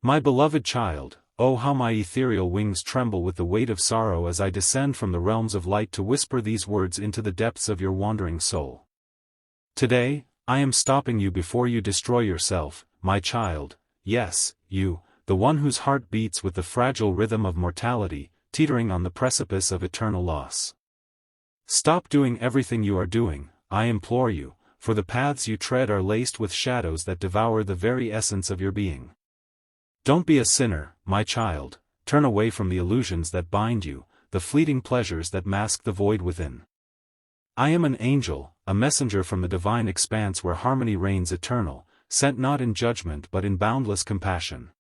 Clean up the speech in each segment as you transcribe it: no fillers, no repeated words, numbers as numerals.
My beloved child, oh how my ethereal wings tremble with the weight of sorrow as I descend from the realms of light to whisper these words into the depths of your wandering soul. Today, I am stopping you before you destroy yourself, my child, yes, you, the one whose heart beats with the fragile rhythm of mortality, teetering on the precipice of eternal loss. Stop doing everything you are doing, I implore you, for the paths you tread are laced with shadows that devour the very essence of your being. Don't be a sinner, my child, turn away from the illusions that bind you, the fleeting pleasures that mask the void within. I am an angel, a messenger from the divine expanse where harmony reigns eternal, sent not in judgment but in boundless compassion.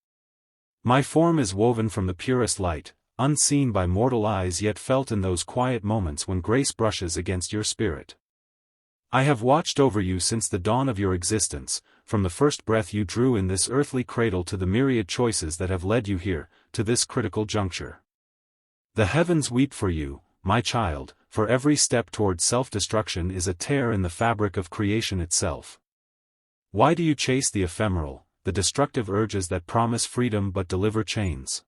My form is woven from the purest light, unseen by mortal eyes yet felt in those quiet moments when grace brushes against your spirit. I have watched over you since the dawn of your existence, from the first breath you drew in this earthly cradle to the myriad choices that have led you here, to this critical juncture. The heavens weep for you, my child, for every step toward self-destruction is a tear in the fabric of creation itself. Why do you chase the ephemeral, the destructive urges that promise freedom but deliver chains?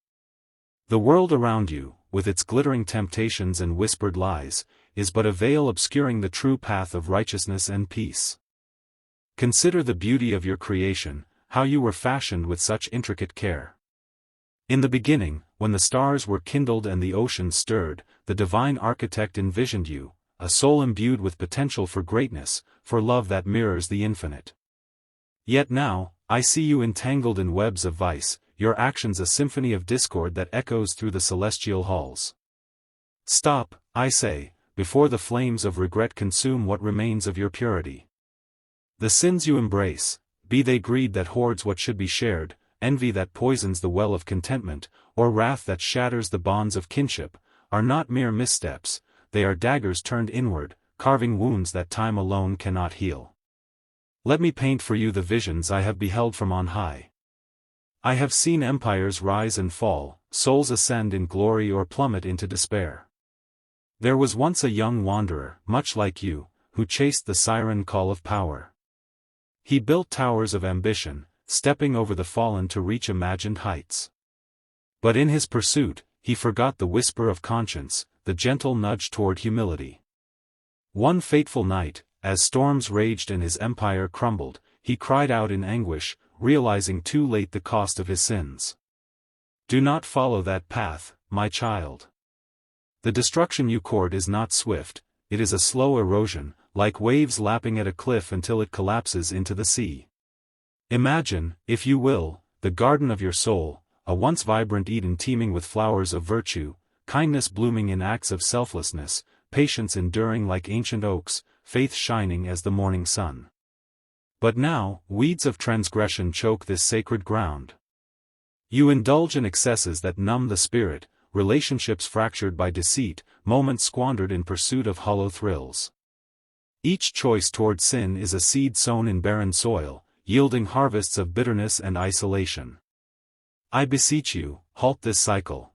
The world around you, with its glittering temptations and whispered lies, is but a veil obscuring the true path of righteousness and peace. Consider the beauty of your creation, how you were fashioned with such intricate care. In the beginning, when the stars were kindled and the oceans stirred, the divine architect envisioned you, a soul imbued with potential for greatness, for love that mirrors the infinite. Yet now, I see you entangled in webs of vice, your actions a symphony of discord that echoes through the celestial halls. Stop, I say, before the flames of regret consume what remains of your purity. The sins you embrace, be they greed that hoards what should be shared, envy that poisons the well of contentment, or wrath that shatters the bonds of kinship, are not mere missteps, they are daggers turned inward, carving wounds that time alone cannot heal. Let me paint for you the visions I have beheld from on high. I have seen empires rise and fall, souls ascend in glory or plummet into despair. There was once a young wanderer, much like you, who chased the siren call of power. He built towers of ambition, stepping over the fallen to reach imagined heights. But in his pursuit, he forgot the whisper of conscience, the gentle nudge toward humility. One fateful night, as storms raged and his empire crumbled, he cried out in anguish, realizing too late the cost of his sins. Do not follow that path, my child. The destruction you court is not swift, it is a slow erosion, like waves lapping at a cliff until it collapses into the sea. Imagine, if you will, the garden of your soul, a once vibrant Eden teeming with flowers of virtue, kindness blooming in acts of selflessness, patience enduring like ancient oaks, faith shining as the morning sun. But now, weeds of transgression choke this sacred ground. You indulge in excesses that numb the spirit, relationships fractured by deceit, moments squandered in pursuit of hollow thrills. Each choice toward sin is a seed sown in barren soil, yielding harvests of bitterness and isolation. I beseech you, halt this cycle.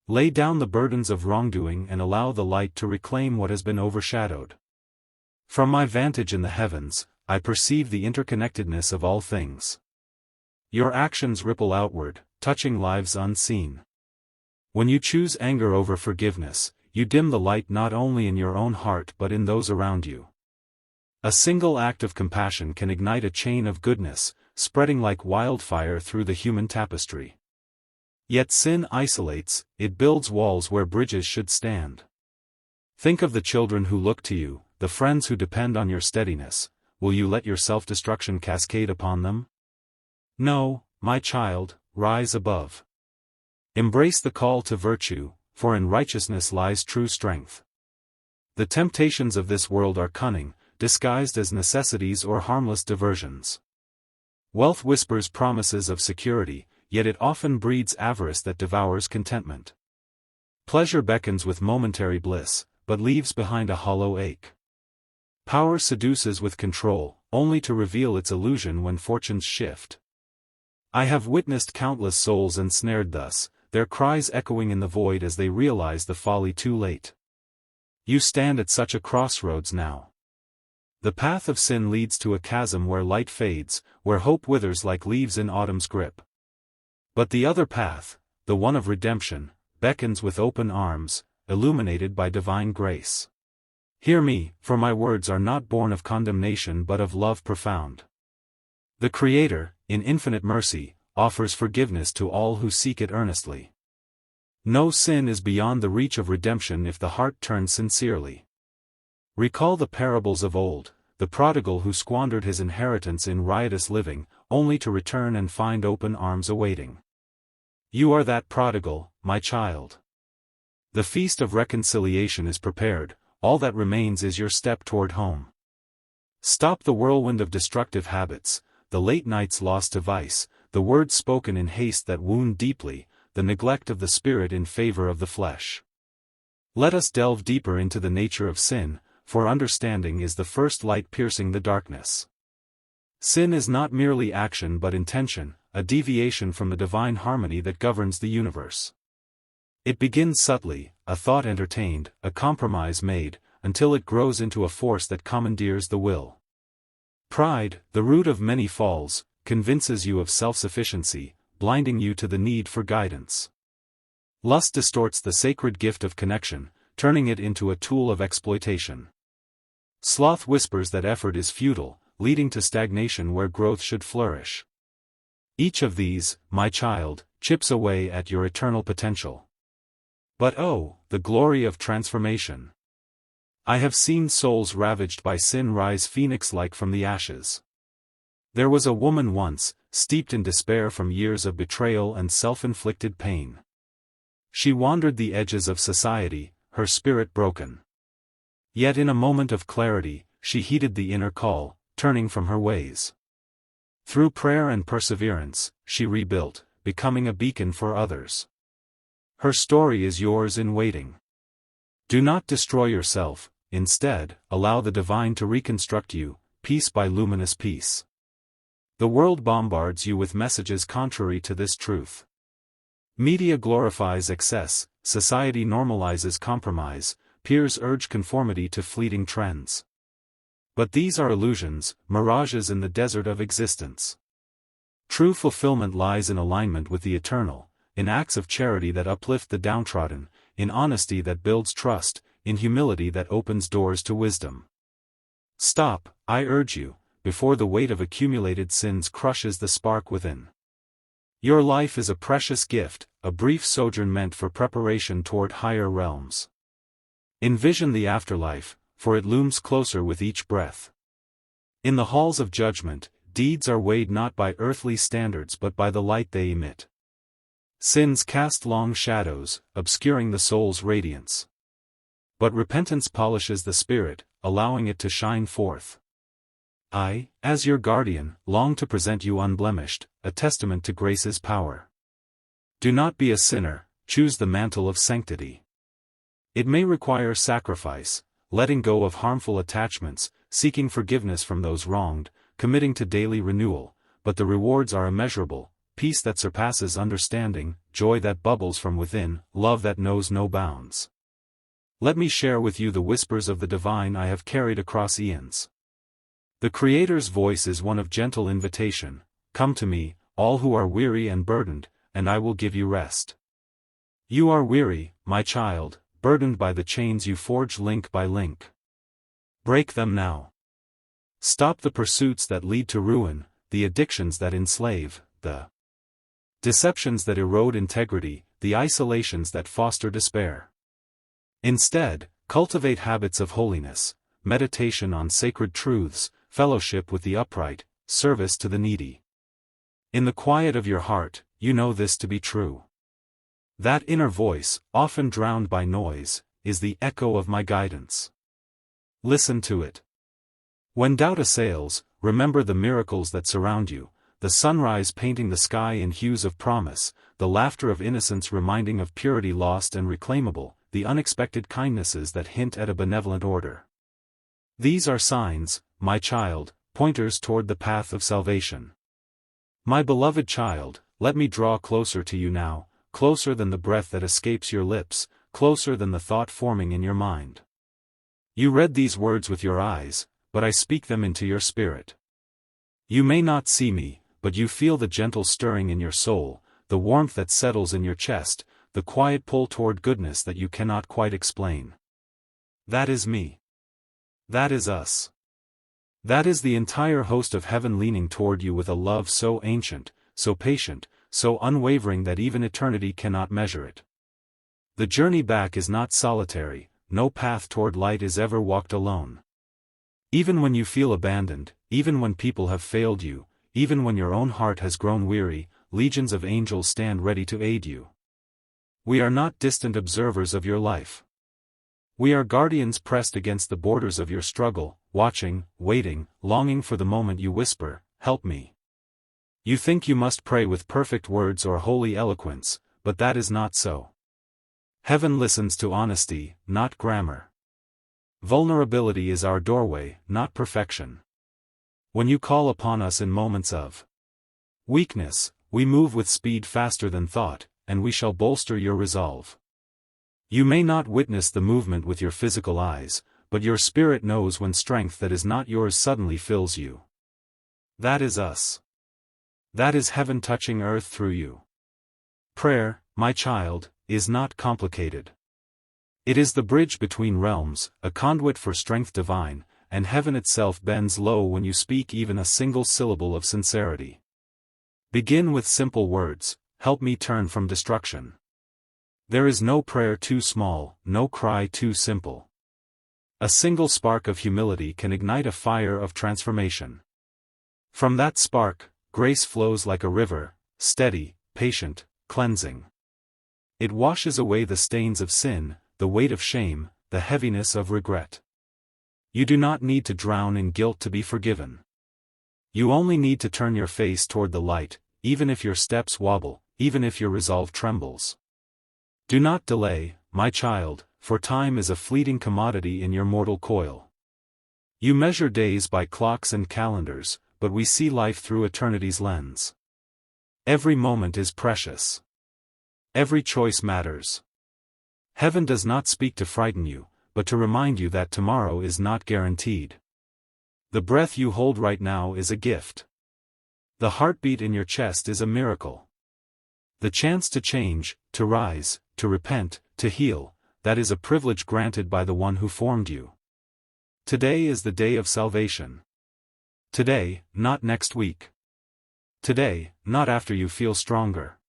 Lay down the burdens of wrongdoing and allow the light to reclaim what has been overshadowed. From my vantage in the heavens, I perceive the interconnectedness of all things. Your actions ripple outward, touching lives unseen. When you choose anger over forgiveness, you dim the light not only in your own heart but in those around you. A single act of compassion can ignite a chain of goodness, spreading like wildfire through the human tapestry. Yet sin isolates, it builds walls where bridges should stand. Think of the children who look to you, the friends who depend on your steadiness. Will you let your self-destruction cascade upon them? No, my child, rise above. Embrace the call to virtue, for in righteousness lies true strength. The temptations of this world are cunning, disguised as necessities or harmless diversions. Wealth whispers promises of security, yet it often breeds avarice that devours contentment. Pleasure beckons with momentary bliss, but leaves behind a hollow ache. Power seduces with control, only to reveal its illusion when fortunes shift. I have witnessed countless souls ensnared thus, their cries echoing in the void as they realize the folly too late. You stand at such a crossroads now. The path of sin leads to a chasm where light fades, where hope withers like leaves in autumn's grip. But the other path, the one of redemption, beckons with open arms, illuminated by divine grace. Hear me, for my words are not born of condemnation but of love profound. The Creator, in infinite mercy, offers forgiveness to all who seek it earnestly. No sin is beyond the reach of redemption if the heart turns sincerely. Recall the parables of old, the prodigal who squandered his inheritance in riotous living, only to return and find open arms awaiting. You are that prodigal, my child. The feast of reconciliation is prepared, all that remains is your step toward home. Stop the whirlwind of destructive habits, the late nights lost to vice, the words spoken in haste that wound deeply, the neglect of the spirit in favor of the flesh. Let us delve deeper into the nature of sin, for understanding is the first light piercing the darkness. Sin is not merely action but intention, a deviation from the divine harmony that governs the universe. It begins subtly, a thought entertained, a compromise made, until it grows into a force that commandeers the will. Pride, the root of many falls, convinces you of self-sufficiency, blinding you to the need for guidance. Lust distorts the sacred gift of connection, turning it into a tool of exploitation. Sloth whispers that effort is futile, leading to stagnation where growth should flourish. Each of these, my child, chips away at your eternal potential. But oh, the glory of transformation! I have seen souls ravaged by sin rise phoenix-like from the ashes. There was a woman once, steeped in despair from years of betrayal and self-inflicted pain. She wandered the edges of society, her spirit broken. Yet in a moment of clarity, she heeded the inner call, turning from her ways. Through prayer and perseverance, she rebuilt, becoming a beacon for others. Her story is yours in waiting. Do not destroy yourself, instead, allow the divine to reconstruct you, piece by luminous piece. The world bombards you with messages contrary to this truth. Media glorifies excess, society normalizes compromise, peers urge conformity to fleeting trends. But these are illusions, mirages in the desert of existence. True fulfillment lies in alignment with the eternal, in acts of charity that uplift the downtrodden, in honesty that builds trust, in humility that opens doors to wisdom. Stop, I urge you, before the weight of accumulated sins crushes the spark within. Your life is a precious gift, a brief sojourn meant for preparation toward higher realms. Envision the afterlife, for it looms closer with each breath. In the halls of judgment, deeds are weighed not by earthly standards but by the light they emit. Sins cast long shadows, obscuring the soul's radiance. But repentance polishes the spirit, allowing it to shine forth. I, as your guardian, long to present you unblemished, a testament to grace's power. Do not be a sinner, choose the mantle of sanctity. It may require sacrifice, letting go of harmful attachments, seeking forgiveness from those wronged, committing to daily renewal, but the rewards are immeasurable, peace that surpasses understanding, joy that bubbles from within, love that knows no bounds. Let me share with you the whispers of the divine I have carried across eons. The Creator's voice is one of gentle invitation. Come to me, all who are weary and burdened, and I will give you rest. You are weary, my child, burdened by the chains you forge link by link. Break them now. Stop the pursuits that lead to ruin, the addictions that enslave, the deceptions that erode integrity, the isolations that foster despair. Instead, cultivate habits of holiness, meditation on sacred truths, fellowship with the upright, service to the needy. In the quiet of your heart, you know this to be true. That inner voice, often drowned by noise, is the echo of my guidance. Listen to it. When doubt assails, remember the miracles that surround you, the sunrise painting the sky in hues of promise, the laughter of innocence reminding of purity lost and reclaimable, the unexpected kindnesses that hint at a benevolent order. These are signs, my child, pointers toward the path of salvation. My beloved child, let me draw closer to you now, closer than the breath that escapes your lips, closer than the thought forming in your mind. You read these words with your eyes, but I speak them into your spirit. You may not see me, but you feel the gentle stirring in your soul, the warmth that settles in your chest, the quiet pull toward goodness that you cannot quite explain. That is me. That is us. That is the entire host of heaven leaning toward you with a love so ancient, so patient, so unwavering that even eternity cannot measure it. The journey back is not solitary, no path toward light is ever walked alone. Even when you feel abandoned, even when people have failed you, even when your own heart has grown weary, legions of angels stand ready to aid you. We are not distant observers of your life. We are guardians pressed against the borders of your struggle, watching, waiting, longing for the moment you whisper, "Help me." You think you must pray with perfect words or holy eloquence, but that is not so. Heaven listens to honesty, not grammar. Vulnerability is our doorway, not perfection. When you call upon us in moments of weakness, we move with speed faster than thought, and we shall bolster your resolve. You may not witness the movement with your physical eyes, but your spirit knows when strength that is not yours suddenly fills you. That is us. That is heaven touching earth through you. Prayer, my child, is not complicated. It is the bridge between realms, a conduit for strength divine, and heaven itself bends low when you speak even a single syllable of sincerity. Begin with simple words, "Help me turn from destruction." There is no prayer too small, no cry too simple. A single spark of humility can ignite a fire of transformation. From that spark, grace flows like a river, steady, patient, cleansing. It washes away the stains of sin, the weight of shame, the heaviness of regret. You do not need to drown in guilt to be forgiven. You only need to turn your face toward the light, even if your steps wobble, even if your resolve trembles. Do not delay, my child, for time is a fleeting commodity in your mortal coil. You measure days by clocks and calendars, but we see life through eternity's lens. Every moment is precious. Every choice matters. Heaven does not speak to frighten you, but to remind you that tomorrow is not guaranteed. The breath you hold right now is a gift. The heartbeat in your chest is a miracle. The chance to change, to rise, to repent, to heal, that is a privilege granted by the one who formed you. Today is the day of salvation. Today, not next week. Today, not after you feel stronger.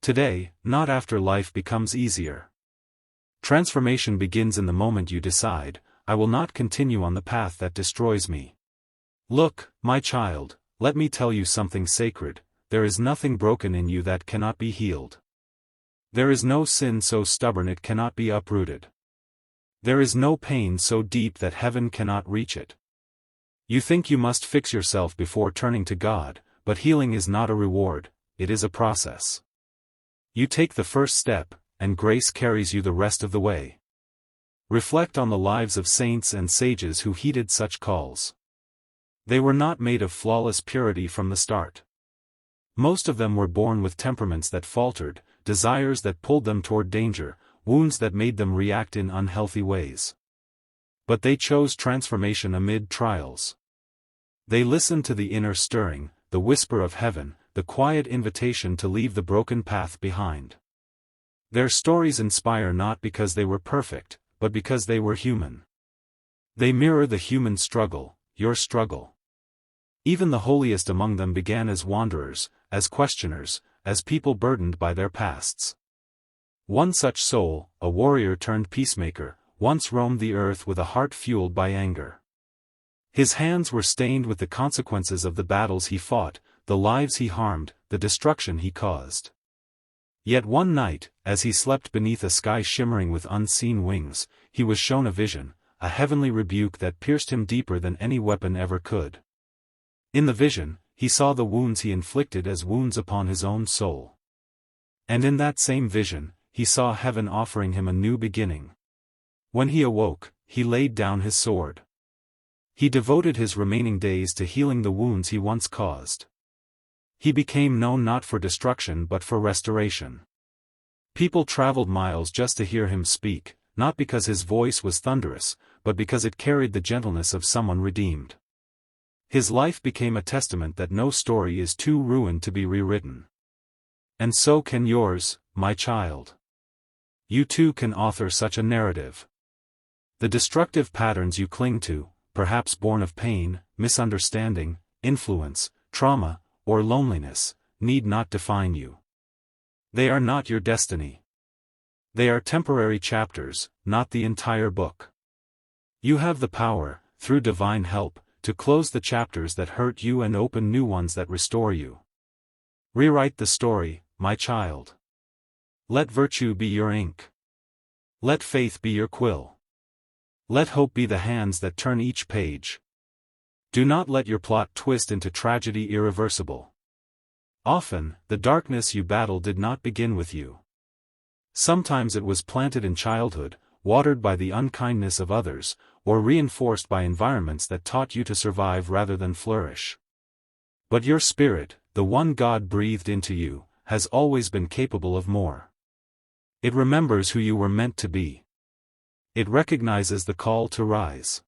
Today, not after life becomes easier. Transformation begins in the moment you decide, "I will not continue on the path that destroys me." Look, my child, let me tell you something sacred, there is nothing broken in you that cannot be healed. There is no sin so stubborn it cannot be uprooted. There is no pain so deep that heaven cannot reach it. You think you must fix yourself before turning to God, but healing is not a reward, it is a process. You take the first step, and grace carries you the rest of the way. Reflect on the lives of saints and sages who heeded such calls. They were not made of flawless purity from the start. Most of them were born with temperaments that faltered, desires that pulled them toward danger, wounds that made them react in unhealthy ways. But they chose transformation amid trials. They listened to the inner stirring, the whisper of heaven, the quiet invitation to leave the broken path behind. Their stories inspire not because they were perfect, but because they were human. They mirror the human struggle, your struggle. Even the holiest among them began as wanderers, as questioners, as people burdened by their pasts. One such soul, a warrior turned peacemaker, once roamed the earth with a heart fueled by anger. His hands were stained with the consequences of the battles he fought, the lives he harmed, the destruction he caused. Yet one night, as he slept beneath a sky shimmering with unseen wings, he was shown a vision, a heavenly rebuke that pierced him deeper than any weapon ever could. In the vision, he saw the wounds he inflicted as wounds upon his own soul. And in that same vision, he saw heaven offering him a new beginning. When he awoke, he laid down his sword. He devoted his remaining days to healing the wounds he once caused. He became known not for destruction but for restoration. People traveled miles just to hear him speak, not because his voice was thunderous, but because it carried the gentleness of someone redeemed. His life became a testament that no story is too ruined to be rewritten. And so can yours, my child. You too can author such a narrative. The destructive patterns you cling to, perhaps born of pain, misunderstanding, influence, trauma, or loneliness, need not define you. They are not your destiny. They are temporary chapters, not the entire book. You have the power, through divine help, to close the chapters that hurt you and open new ones that restore you. Rewrite the story, my child. Let virtue be your ink. Let faith be your quill. Let hope be the hands that turn each page. Do not let your plot twist into tragedy irreversible. Often, the darkness you battle did not begin with you. Sometimes it was planted in childhood, watered by the unkindness of others, or reinforced by environments that taught you to survive rather than flourish. But your spirit, the one God breathed into you, has always been capable of more. It remembers who you were meant to be. It recognizes the call to rise.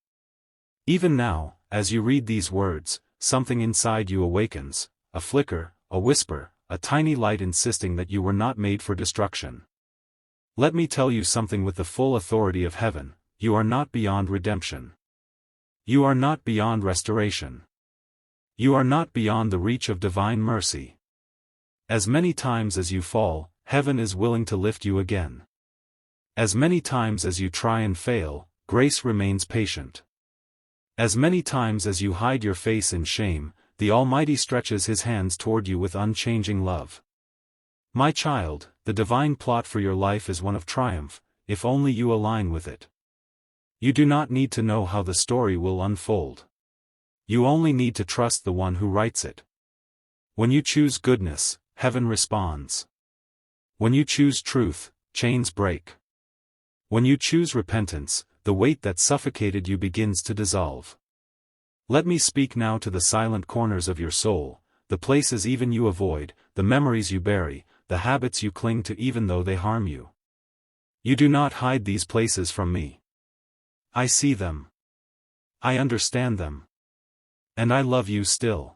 Even now, as you read these words, something inside you awakens, a flicker, a whisper, a tiny light insisting that you were not made for destruction. Let me tell you something with the full authority of heaven: you are not beyond redemption. You are not beyond restoration. You are not beyond the reach of divine mercy. As many times as you fall, heaven is willing to lift you again. As many times as you try and fail, grace remains patient. As many times as you hide your face in shame, the Almighty stretches His hands toward you with unchanging love. My child, the divine plot for your life is one of triumph, if only you align with it. You do not need to know how the story will unfold. You only need to trust the one who writes it. When you choose goodness, heaven responds. When you choose truth, chains break. When you choose repentance, the weight that suffocated you begins to dissolve. Let me speak now to the silent corners of your soul, the places even you avoid, the memories you bury, the habits you cling to even though they harm you. You do not hide these places from me. I see them. I understand them. And I love you still.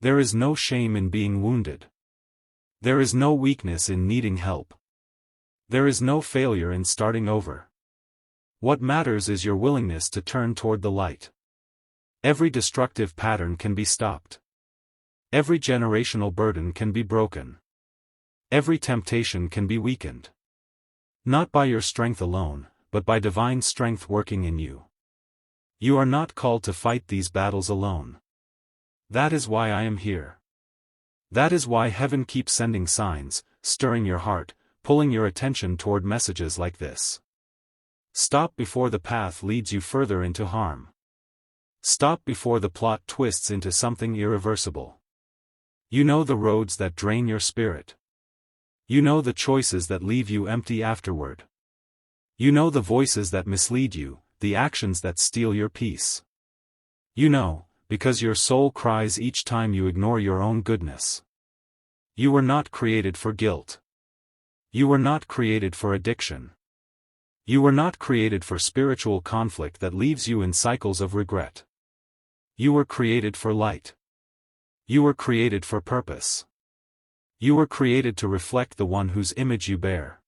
There is no shame in being wounded. There is no weakness in needing help. There is no failure in starting over. What matters is your willingness to turn toward the light. Every destructive pattern can be stopped. Every generational burden can be broken. Every temptation can be weakened. Not by your strength alone, but by divine strength working in you. You are not called to fight these battles alone. That is why I am here. That is why heaven keeps sending signs, stirring your heart, pulling your attention toward messages like this. Stop before the path leads you further into harm. Stop before the plot twists into something irreversible. You know the roads that drain your spirit. You know the choices that leave you empty afterward. You know the voices that mislead you, the actions that steal your peace. You know, because your soul cries each time you ignore your own goodness. You were not created for guilt. You were not created for addiction. You were not created for spiritual conflict that leaves you in cycles of regret. You were created for light. You were created for purpose. You were created to reflect the one whose image you bear.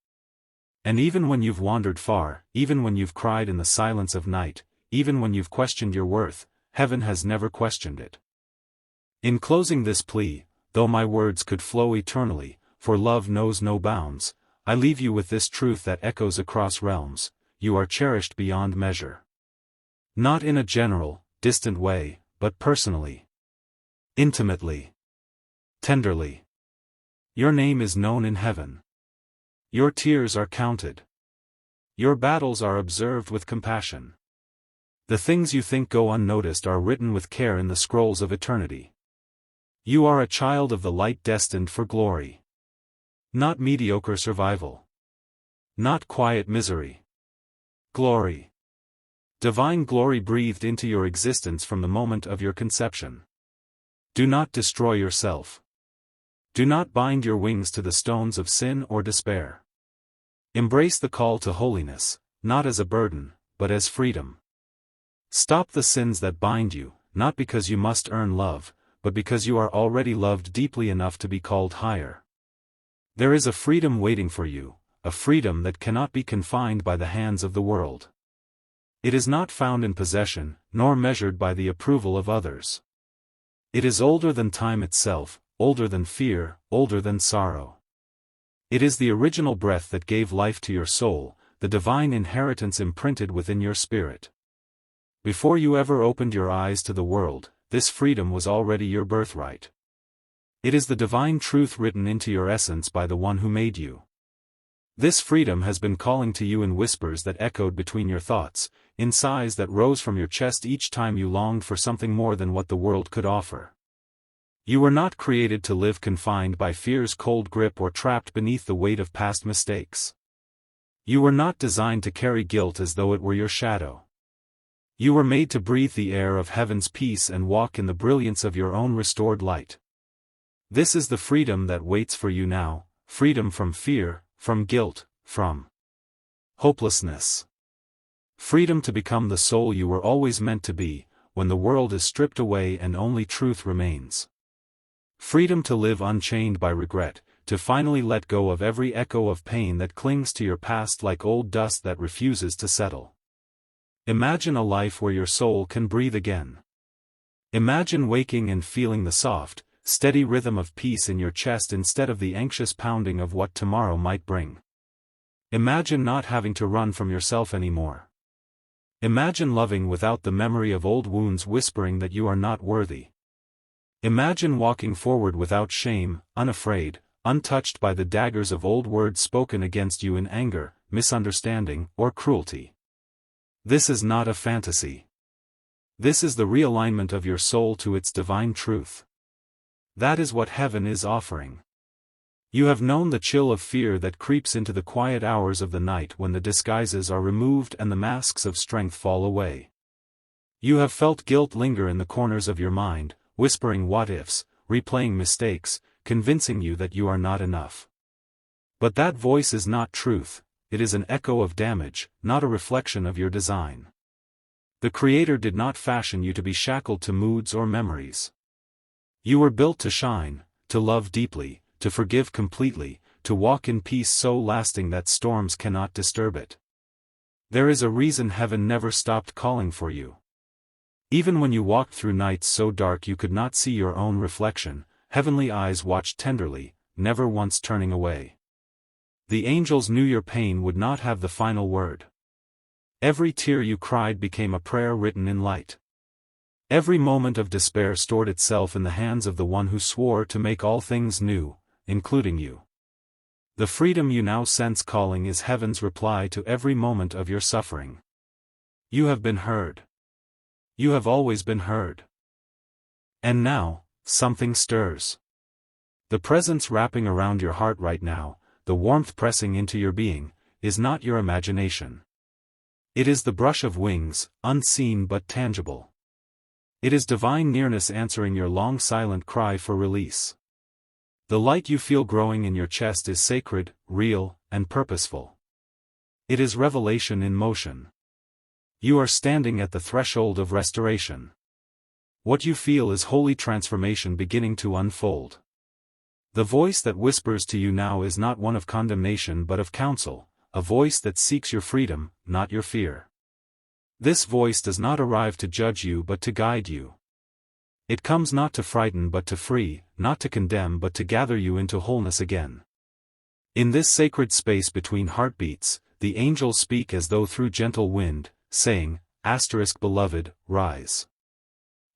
And even when you've wandered far, even when you've cried in the silence of night, even when you've questioned your worth, heaven has never questioned it. In closing this plea, though my words could flow eternally, for love knows no bounds, I leave you with this truth that echoes across realms: you are cherished beyond measure. Not in a general, distant way, but personally. Intimately. Tenderly. Your name is known in heaven. Your tears are counted. Your battles are observed with compassion. The things you think go unnoticed are written with care in the scrolls of eternity. You are a child of the light destined for glory. Not mediocre survival. Not quiet misery. Glory. Divine glory breathed into your existence from the moment of your conception. Do not destroy yourself. Do not bind your wings to the stones of sin or despair. Embrace the call to holiness, not as a burden, but as freedom. Stop the sins that bind you, not because you must earn love, but because you are already loved deeply enough to be called higher. There is a freedom waiting for you, a freedom that cannot be confined by the hands of the world. It is not found in possession, nor measured by the approval of others. It is older than time itself, older than fear, older than sorrow. It is the original breath that gave life to your soul, the divine inheritance imprinted within your spirit. Before you ever opened your eyes to the world, this freedom was already your birthright. It is the divine truth written into your essence by the one who made you. This freedom has been calling to you in whispers that echoed between your thoughts, in sighs that rose from your chest each time you longed for something more than what the world could offer. You were not created to live confined by fear's cold grip or trapped beneath the weight of past mistakes. You were not designed to carry guilt as though it were your shadow. You were made to breathe the air of heaven's peace and walk in the brilliance of your own restored light. This is the freedom that waits for you now, freedom from fear, from guilt, from hopelessness. Freedom to become the soul you were always meant to be, when the world is stripped away and only truth remains. Freedom to live unchained by regret, to finally let go of every echo of pain that clings to your past like old dust that refuses to settle. Imagine a life where your soul can breathe again. Imagine waking and feeling the soft, steady rhythm of peace in your chest instead of the anxious pounding of what tomorrow might bring. Imagine not having to run from yourself anymore. Imagine loving without the memory of old wounds whispering that you are not worthy. Imagine walking forward without shame, unafraid, untouched by the daggers of old words spoken against you in anger, misunderstanding, or cruelty. This is not a fantasy. This is the realignment of your soul to its divine truth. That is what heaven is offering. You have known the chill of fear that creeps into the quiet hours of the night when the disguises are removed and the masks of strength fall away. You have felt guilt linger in the corners of your mind, whispering what-ifs, replaying mistakes, convincing you that you are not enough. But that voice is not truth, it is an echo of damage, not a reflection of your design. The Creator did not fashion you to be shackled to moods or memories. You were built to shine, to love deeply, to forgive completely, to walk in peace so lasting that storms cannot disturb it. There is a reason heaven never stopped calling for you. Even when you walked through nights so dark you could not see your own reflection, heavenly eyes watched tenderly, never once turning away. The angels knew your pain would not have the final word. Every tear you cried became a prayer written in light. Every moment of despair stored itself in the hands of the one who swore to make all things new, including you. The freedom you now sense calling is heaven's reply to every moment of your suffering. You have been heard. You have always been heard. And now, something stirs. The presence wrapping around your heart right now, the warmth pressing into your being, is not your imagination. It is the brush of wings, unseen but tangible. It is divine nearness answering your long silent cry for release. The light you feel growing in your chest is sacred, real, and purposeful. It is revelation in motion. You are standing at the threshold of restoration. What you feel is holy transformation beginning to unfold. The voice that whispers to you now is not one of condemnation but of counsel, a voice that seeks your freedom, not your fear. This voice does not arrive to judge you but to guide you. It comes not to frighten but to free, not to condemn but to gather you into wholeness again. In this sacred space between heartbeats, the angels speak as though through gentle wind, saying, "Beloved, rise.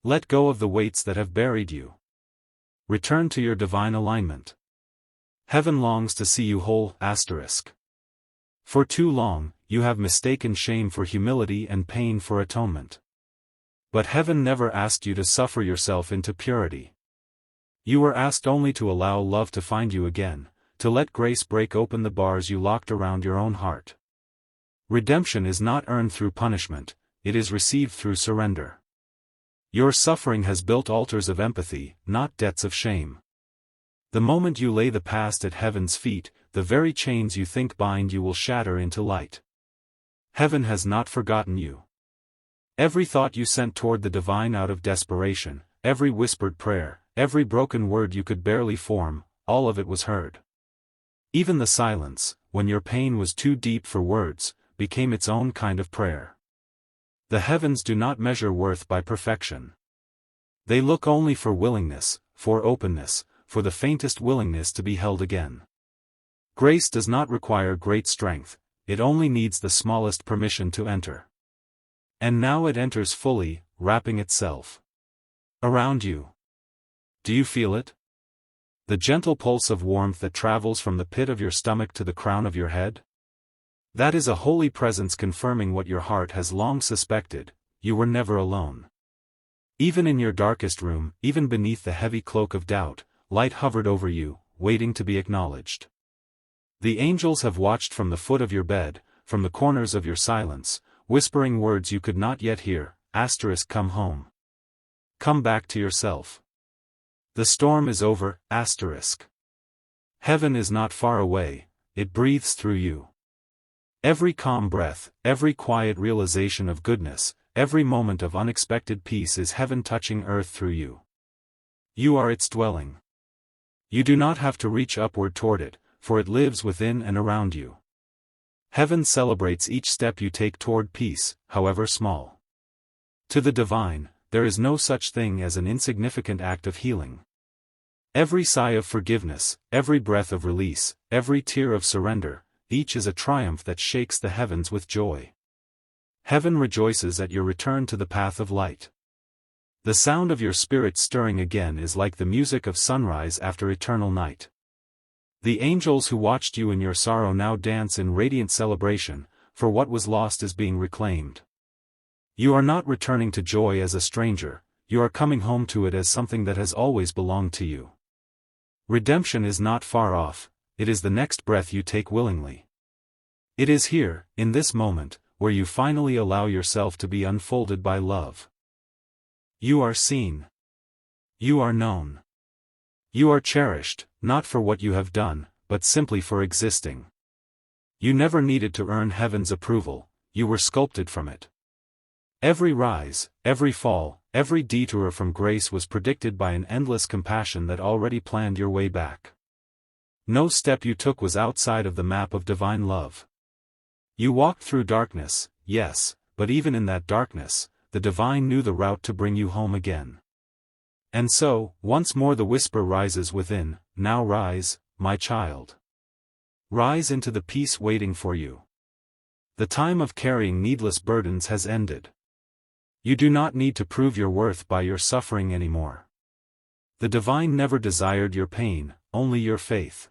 Let go of the weights that have buried you. Return to your divine alignment. Heaven longs to see you whole. For too long, you have mistaken shame for humility and pain for atonement. But heaven never asked you to suffer yourself into purity. You were asked only to allow love to find you again, to let grace break open the bars you locked around your own heart. Redemption is not earned through punishment, it is received through surrender. Your suffering has built altars of empathy, not debts of shame. The moment you lay the past at heaven's feet, the very chains you think bind you will shatter into light. Heaven has not forgotten you. Every thought you sent toward the divine out of desperation, every whispered prayer, every broken word you could barely form, all of it was heard. Even the silence, when your pain was too deep for words, became its own kind of prayer. The heavens do not measure worth by perfection. They look only for willingness, for openness, for the faintest willingness to be held again. Grace does not require great strength, it only needs the smallest permission to enter. And now it enters fully, wrapping itself around you. Do you feel it? The gentle pulse of warmth that travels from the pit of your stomach to the crown of your head? That is a holy presence confirming what your heart has long suspected: you were never alone. Even in your darkest room, even beneath the heavy cloak of doubt, light hovered over you, waiting to be acknowledged. The angels have watched from the foot of your bed, from the corners of your silence, whispering words you could not yet hear: come home. Come back to yourself. The storm is over. Heaven is not far away, it breathes through you. Every calm breath, every quiet realization of goodness, every moment of unexpected peace is heaven touching earth through you. You are its dwelling. You do not have to reach upward toward it, for it lives within and around you. Heaven celebrates each step you take toward peace, however small. To the divine, there is no such thing as an insignificant act of healing. Every sigh of forgiveness, every breath of release, every tear of surrender, each is a triumph that shakes the heavens with joy. Heaven rejoices at your return to the path of light. The sound of your spirit stirring again is like the music of sunrise after eternal night. The angels who watched you in your sorrow now dance in radiant celebration, for what was lost is being reclaimed. You are not returning to joy as a stranger, you are coming home to it as something that has always belonged to you. Redemption is not far off, it is the next breath you take willingly. It is here, in this moment, where you finally allow yourself to be unfolded by love. You are seen. You are known. You are cherished, not for what you have done, but simply for existing. You never needed to earn heaven's approval, you were sculpted from it. Every rise, every fall, every detour from grace was predicted by an endless compassion that already planned your way back. No step you took was outside of the map of divine love. You walked through darkness, yes, but even in that darkness, the divine knew the route to bring you home again. And so, once more the whisper rises within: now rise, my child. Rise into the peace waiting for you. The time of carrying needless burdens has ended. You do not need to prove your worth by your suffering anymore. The divine never desired your pain, only your faith.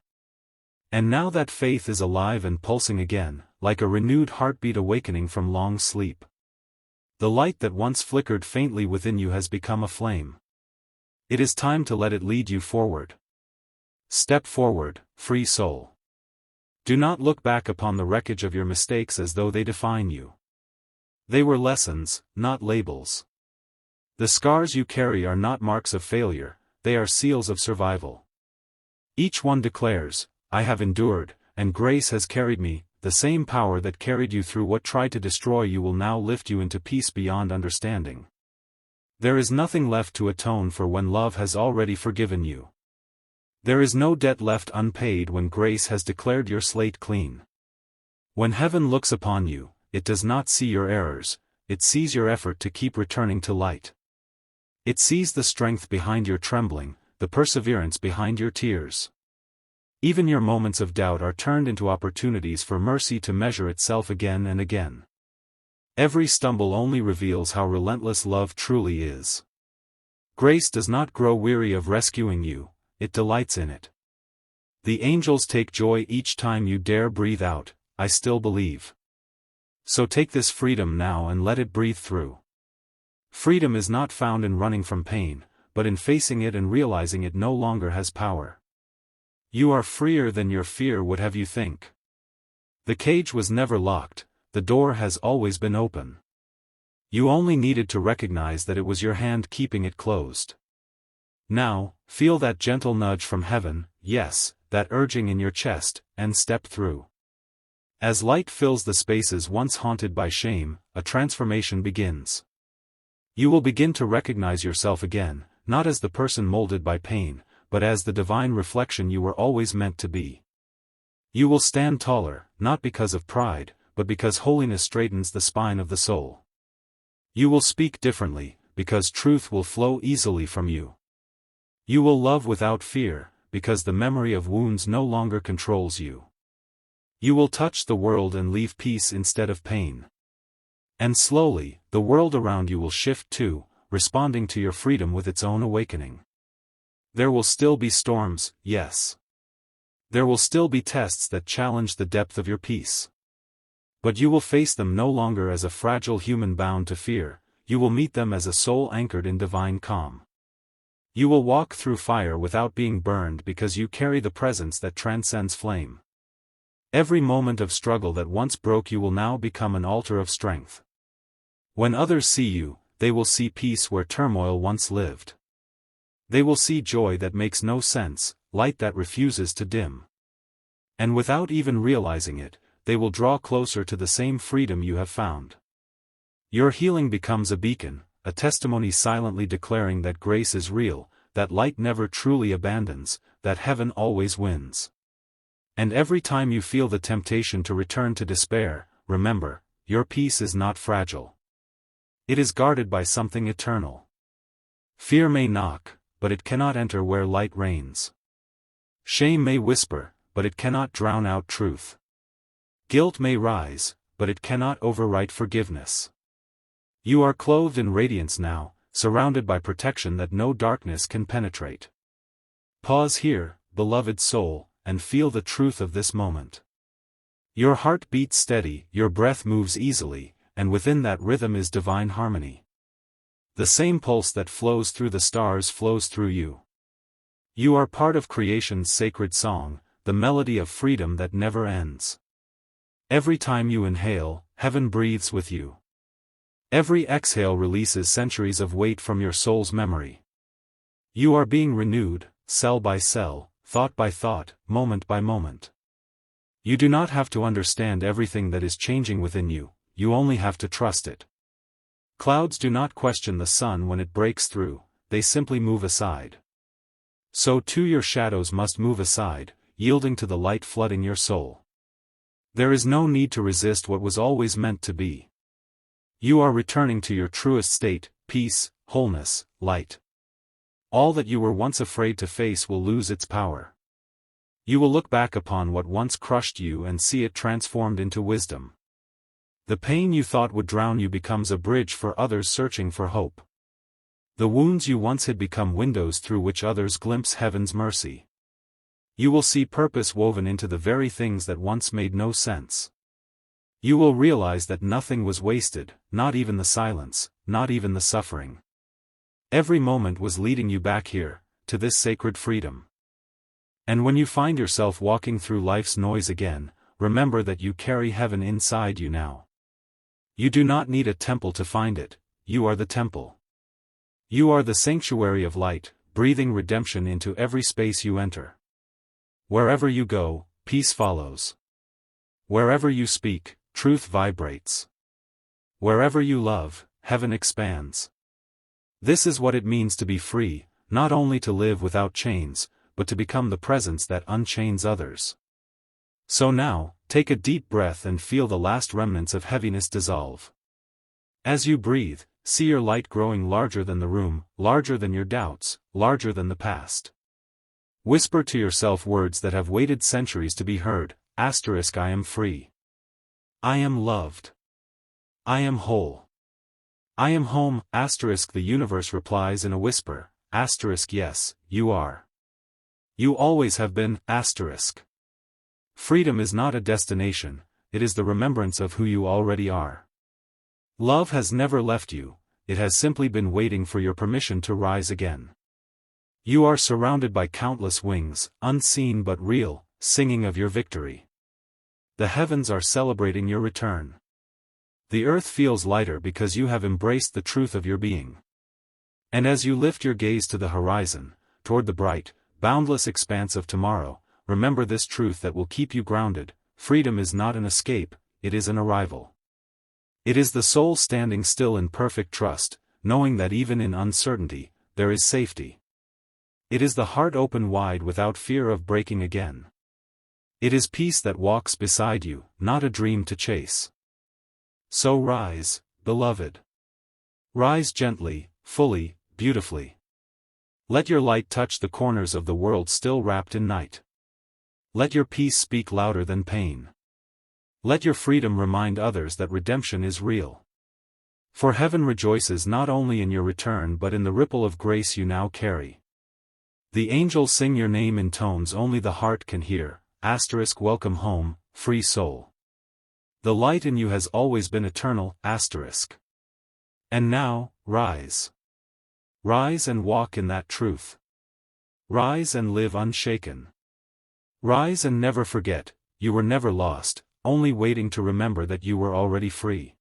And now that faith is alive and pulsing again, like a renewed heartbeat awakening from long sleep. The light that once flickered faintly within you has become a flame. It is time to let it lead you forward. Step forward, free soul. Do not look back upon the wreckage of your mistakes as though they define you. They were lessons, not labels. The scars you carry are not marks of failure, they are seals of survival. Each one declares, I have endured, and grace has carried me. The same power that carried you through what tried to destroy you will now lift you into peace beyond understanding. There is nothing left to atone for when love has already forgiven you. There is no debt left unpaid when grace has declared your slate clean. When heaven looks upon you, it does not see your errors, it sees your effort to keep returning to light. It sees the strength behind your trembling, the perseverance behind your tears. Even your moments of doubt are turned into opportunities for mercy to measure itself again and again. Every stumble only reveals how relentless love truly is. Grace does not grow weary of rescuing you, it delights in it. The angels take joy each time you dare breathe out, I still believe. So take this freedom now and let it breathe through. Freedom is not found in running from pain, but in facing it and realizing it no longer has power. You are freer than your fear would have you think. The cage was never locked, the door has always been open. You only needed to recognize that it was your hand keeping it closed. Now, feel that gentle nudge from heaven, yes, that urging in your chest, and step through. As light fills the spaces once haunted by shame, a transformation begins. You will begin to recognize yourself again, not as the person molded by pain, but as the divine reflection you were always meant to be. You will stand taller, not because of pride, but because holiness straightens the spine of the soul. You will speak differently, because truth will flow easily from you. You will love without fear, because the memory of wounds no longer controls you. You will touch the world and leave peace instead of pain. And slowly, the world around you will shift too, responding to your freedom with its own awakening. There will still be storms, yes. There will still be tests that challenge the depth of your peace. But you will face them no longer as a fragile human bound to fear, you will meet them as a soul anchored in divine calm. You will walk through fire without being burned because you carry the presence that transcends flame. Every moment of struggle that once broke you will now become an altar of strength. When others see you, they will see peace where turmoil once lived. They will see joy that makes no sense, light that refuses to dim. And without even realizing it, they will draw closer to the same freedom you have found. Your healing becomes a beacon, a testimony silently declaring that grace is real, that light never truly abandons, that heaven always wins. And every time you feel the temptation to return to despair, remember, your peace is not fragile. It is guarded by something eternal. Fear may knock, but it cannot enter where light reigns. Shame may whisper, but it cannot drown out truth. Guilt may rise, but it cannot overwrite forgiveness. You are clothed in radiance now, surrounded by protection that no darkness can penetrate. Pause here, beloved soul, and feel the truth of this moment. Your heart beats steady, your breath moves easily, and within that rhythm is divine harmony. The same pulse that flows through the stars flows through you. You are part of creation's sacred song, the melody of freedom that never ends. Every time you inhale, heaven breathes with you. Every exhale releases centuries of weight from your soul's memory. You are being renewed, cell by cell, thought by thought, moment by moment. You do not have to understand everything that is changing within you, you only have to trust it. Clouds do not question the sun when it breaks through, they simply move aside. So too your shadows must move aside, yielding to the light flooding your soul. There is no need to resist what was always meant to be. You are returning to your truest state, peace, wholeness, light. All that you were once afraid to face will lose its power. You will look back upon what once crushed you and see it transformed into wisdom. The pain you thought would drown you becomes a bridge for others searching for hope. The wounds you once hid become windows through which others glimpse heaven's mercy. You will see purpose woven into the very things that once made no sense. You will realize that nothing was wasted, not even the silence, not even the suffering. Every moment was leading you back here, to this sacred freedom. And when you find yourself walking through life's noise again, remember that you carry heaven inside you now. You do not need a temple to find it, you are the temple. You are the sanctuary of light, breathing redemption into every space you enter. Wherever you go, peace follows. Wherever you speak, truth vibrates. Wherever you love, heaven expands. This is what it means to be free, not only to live without chains, but to become the presence that unchains others. So now, take a deep breath and feel the last remnants of heaviness dissolve. As you breathe, see your light growing larger than the room, larger than your doubts, larger than the past. Whisper to yourself words that have waited centuries to be heard, *I am free. I am loved. I am whole. I am home, *. The universe replies in a whisper, *, yes, you are. You always have been, *. Freedom is not a destination, it is the remembrance of who you already are. Love has never left you, it has simply been waiting for your permission to rise again. You are surrounded by countless wings, unseen but real, singing of your victory. The heavens are celebrating your return. The earth feels lighter because you have embraced the truth of your being. And as you lift your gaze to the horizon, toward the bright, boundless expanse of tomorrow, remember this truth that will keep you grounded: freedom is not an escape, it is an arrival. It is the soul standing still in perfect trust, knowing that even in uncertainty, there is safety. It is the heart open wide without fear of breaking again. It is peace that walks beside you, not a dream to chase. So rise, beloved. Rise gently, fully, beautifully. Let your light touch the corners of the world still wrapped in night. Let your peace speak louder than pain. Let your freedom remind others that redemption is real. For heaven rejoices not only in your return but in the ripple of grace you now carry. The angels sing your name in tones only the heart can hear, *, welcome home, free soul. The light in you has always been eternal, *. And now, rise. Rise and walk in that truth. Rise and live unshaken. Rise and never forget, you were never lost, only waiting to remember that you were already free.